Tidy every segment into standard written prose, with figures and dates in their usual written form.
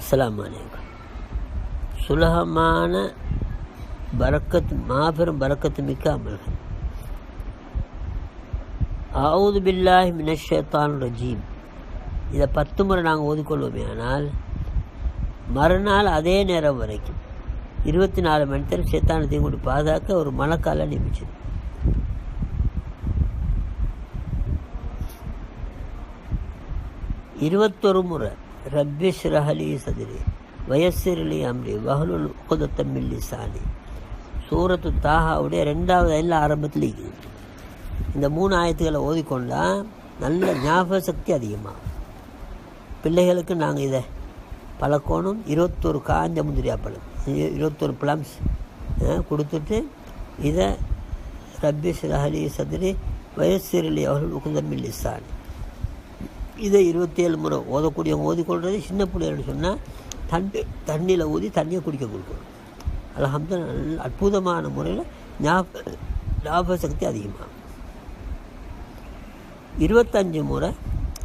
அஸ்ஸலாமு அலைக்கும். சுலகமான பரக்கத், மாபெரும் பரக்கத்து மிக்க அமல்கள். அஊது பில்லாஹி மினஷ் ஷைத்தானிர் ரஜீம். இதை 10 முறை நாங்கள் ஓதிக்கொள்வோமே. ஆனால் மறுநாள் அதே நேரம் வரைக்கும் 24 மணி நேரம் ஷைத்தானத்தையும் கூடி பாதுகாக்க ஒரு மலக்கால நியமிச்சது. இருபத்தொரு முறை ரப்பி ஷ்ரஹ் லி சத்ரி வயஸ்ஸிர் லி அம்ரி வஹ்லுல் உக்தத்தம் மின் லிசானி. சூரத்து தாஹாவுடைய 2வது எல்லாம் ஆரம்பத்தில் இருக்குது. இந்த 3 ஆயத்துக்களை ஓதிக்கொண்டா நல்ல ஞாபக சக்தி அதிகமாகும். பிள்ளைகளுக்கு நாங்கள் இதை பழக்கணும். 21 காஞ்ச முந்திரியா பழம், 21 பிளம்ஸ் கொடுத்துட்டு இதை ரப்பி ஷ்ரஹ் லி சத்ரி வயஸ்ஸிர் லி வஹ்லுல் உக்தத்தம் மின் லிசானி இதை 27 முறை ஓதக்கூடியவங்க ஓதிக்கொள்வது. சின்ன பிள்ளைகள்னு சொன்னால் தண்ணியில் ஊதி தண்ணியை குடிக்க கொடுக்கணும். அல்ஹம்துலில்லாஹ் நல்ல அற்புதமான முறையில் ஞாபக சக்தி அதிகமாகும். 25 முறை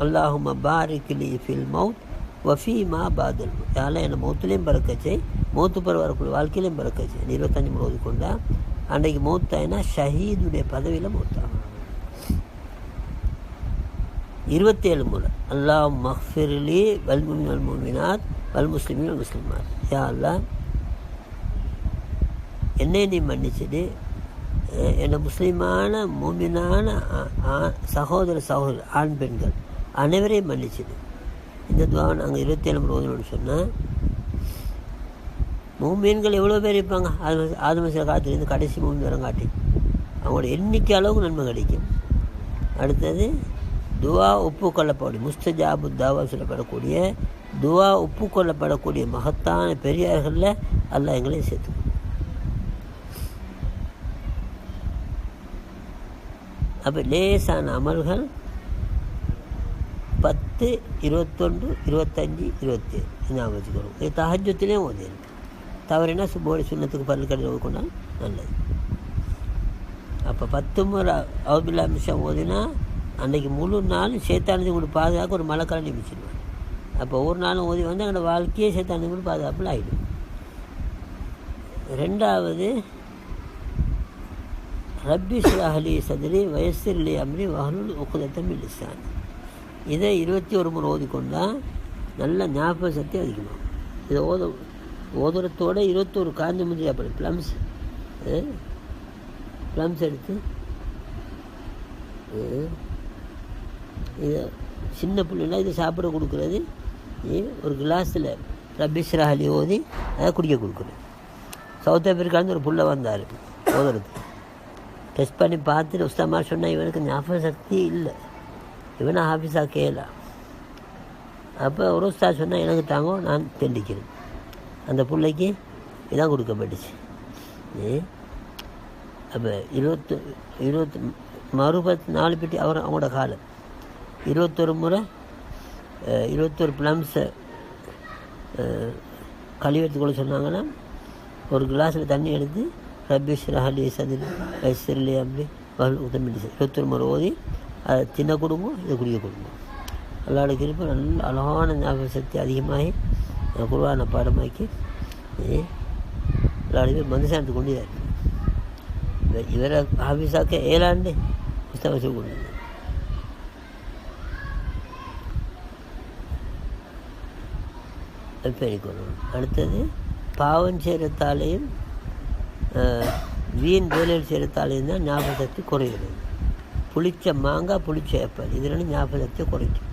அல்லாஹும்ம பாரிக் லி ஃபில் மௌத் வஃபீ மா பாதல் மௌத். யாரெல்லாம் என்னை மௌத்துலேயும் பறக்கச்சை, மௌத்து பிற வரக்கூடிய வாழ்க்கையிலையும் பறக்கச்சை. 25 முறை ஓதிக்கொண்டா அன்றைக்கு மௌத்தாயினா ஷஹீதுடைய பதவியில் மௌத்தாகும். 27 முறை அல்லாஹ் மஃபிர்லி வல் முஃமினீன வல் முஃமினாத் வல் முஸ்லிமீன வல் முஸ்லிமாத். யா அல்லாஹ், என்னை நீ மன்னிச்சிடு, என்னை முஸ்லீமான மூமினான சகோதர ஆண் பெண்கள் அனைவரையும் மன்னிச்சிடு. இந்த துவாவை நாங்கள் 27 முறை ஓதணும்னு சொன்னால், மூமீன்கள் எவ்வளோ பேர் இருப்பாங்க. ஆதம காலத்துலேருந்து கடைசி மூமின் வரங்காட்டி அவங்களோட எண்ணிக்கை அளவுக்கு நன்மை கிடைக்கும். அடுத்தது துவா ஒப்புக்கொள்ளப்படும் முஸ்தஜாபு தாவா சொல்லப்படக்கூடிய துவா ஒப்புக்கொள்ளப்படக்கூடிய மகத்தான பெரியார்களில் அல்லாஹ் எங்களையும் சேர்த்து. அப்போ லேசான அமல்கள் 10, 21, 25, 27 ஞாபகம் வச்சுக்கிறோம். இது தஹஜ்ஜுத்திலையும் ஓதிடும். தவறுனா சுபோடி சுண்ணத்துக்கு பல்லு கடையில் ஓதிக்கொண்டால் நல்லது. அப்போ 10 முறை அஊது பில்லாஹி மினஷ் ஷைத்தானிர் ஓதினா அன்றைக்கி முழு நாள் ஷைத்தானத்தை கூட பாதுகாக்க ஒரு மலக்கால நியமிச்சிடுவாங்க. அப்போ ஒரு நாளும் ஓதி வந்து எங்களோட வாழ்க்கையே ஷைத்தானத்தை கூட பாதுகாப்பில் ஆகிடும். 2வது ரப்பி ஷ்ரஹ் லி சத்ரி வயஸ்ஸிர் லி அம்ரி வஹ்லுல் உக்தத்தம் மின் லிசானி. இதை 21 முறை ஓதிக்கொண்டால் நல்ல ஞாபக சக்தி அதிகமாகும். இதை ஓதுறத்தோட 21 காஞ்ச முந்திரி அப்படி ப்ளம்ஸ் எடுத்து இதை சின்ன பிள்ளைனா இதை சாப்பிட கொடுக்குறது. ஒரு கிளாஸில் ரப்பி ஷ்ரஹ் லி ஓதி அதை குடிக்க கொடுக்குறது. சவுத் ஆஃப்ரிக்காலேருந்து ஒரு புள்ள வந்தார் ஓதுறது. டெஸ்ட் பண்ணி பார்த்துட்டு உஸ்தாமா சொன்னால் இவனுக்கு ஞாபக சக்தி இல்லை, இவனை ஹாஃபிஸாக கேளா. அப்போ ஒரு உஸ்தா சொன்னால் எனக்கு தாங்கோ, நான் தெண்டிக்கிறேன். அந்த பிள்ளைக்கு இதான் கொடுக்கப்பட்டுச்சு. அப்போ 24 பெட்டி அவங்களோட காலம் 21 முறை 21 ப்ளம்ஸை கழிவெடுத்துக்கொள்ள சொன்னாங்கன்னா ஒரு கிளாஸில் தண்ணி எடுத்து ரப்பி ஷ்ரஹ் லி சத்ரி வயஸ்ஸிர் லி அம்ரி வஹ்லுல் உக்தத்தம் மின் லிசானி 21 முறை ஓதி அதை தின்ன கொடுங்க, இதை குடிக்க கொடுங்க. அல்லாஹ்வுடைய கிருபை நல்ல அழகான ஞாபக சக்தி அதிகமாகி குர்ஆனை பாடமாக்கி எல்லாருமே மனுஷானத்துக்கு கொண்டு இருக்கு. இவரை ஹாஃபிஸாக்க 7 ஆண்டு புஸ்தகம் வச்சு கொண்டு பெருக்கணும். அடுத்தது பாவம் செய்கிறத்தாலேயும் வீண் வேலையில் செய்கிறத்தாலேயும் தான் ஞாபக சக்தி குறைகிறது. புளிச்ச மாங்காய், புளிச்ச ஏப்பல், இது 2 ஞாபக சக்தியை குறைக்கும்.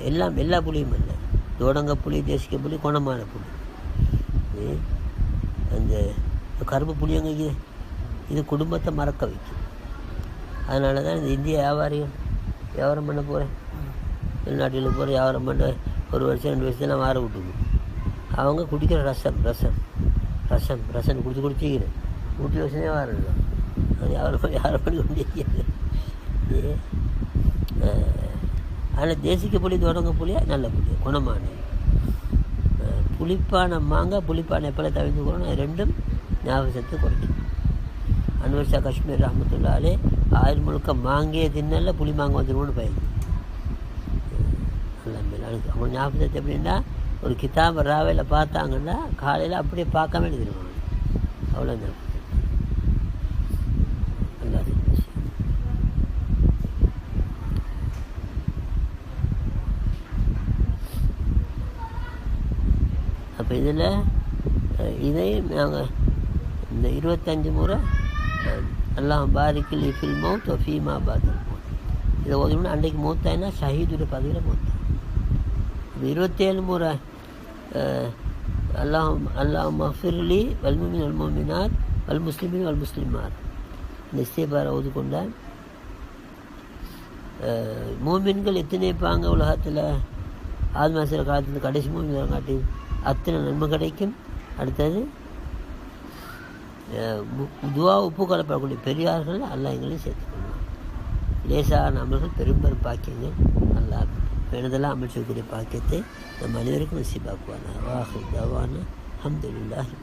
எல்லா புளியும் இல்லை. தோடங்க புளி, தேசிக்க புளி, குணமான புளி. அந்த கருப்பு புளியங்க இது குடும்பத்தை மறக்க வைக்கும். அதனால தான் இந்த இந்திய வியாபாரம் பண்ண போகிறேன், வெளிநாட்டில் போகிற வியாபாரம் பண்ண 1 வருஷம் 2 வருஷம் நான் வார விட்டுக்கும். அவங்க குடிக்கிற ரசம் குடிச்சிக்கிறேன். ஊட்டி வருஷமே வாரம் அது வியாபாரம் பண்ணி கொண்டு. ஆனால் தேசிக்க புளி, தோடங்க புளியா நல்ல புளி, குணமான புளிப்பான மாங்காய், புளிப்பான எப்பளை தவிர்த்துக்கணும். அது 2ம் ஞாபக சக்தி குறைக்கும். அன்வர் ஷா காஷ்மீர் ரஹ்மத்துல்லாஹி அலைஹி ஆயுள் முழுக்க மாங்கே தின்னல புளி மாங்க வந்துடுவோன்னு பயந்து. அவங்க ஞாபகத்தை எப்படின்னா ஒரு கிதாபை ராவையில் பார்த்தாங்கன்னா காலையில் அப்படியே பார்க்காம எழுதிடுவாங்க. அவ்வளோதான். நல்லா அப்போ இதில் இதையும் நாங்கள் இந்த 25 முறை அல்லாஹ் பாரிக்கில் ஃபில் மௌத் ஃபீமா பாதில் மௌத் இதை ஓதுனா அன்றைக்கு மூத்தாயினா ஷஹீதுடைய பதவியில் மூத்தான். 27 முறை அல்லாஹ் மஃபிர்லி வல்முமின் வல்முமினாத் வல் முஸ்லிமின் வல் முஸ்லிமாத் இந்த இஸ்திக்பாரை ஓதுக்கொண்டால் மூமின்கள் எத்தனை பாங்க உலகத்தில் ஆத்மாசிர காலத்தில் கடைசி மூமின் காட்டி அத்தனை நன்மை கிடைக்கும். அடுத்தது துவா உப்பு கலப்படக்கூடிய பெரியார்கள் அல்லாஹ் எங்களையும் சேர்த்துக்கொள்வாங்க. லேசான அமல்கள் பெரும்பெரும் பாக்கியங்கள் அல்லாஹ் வேணுதெல்லாம் அமைச்சக்கூடிய பாக்கியத்தை நம் அனைவருக்கும் நசீபாக்குவானா. வாஹிர் தவானா அல்ஹம்துலில்லாஹி.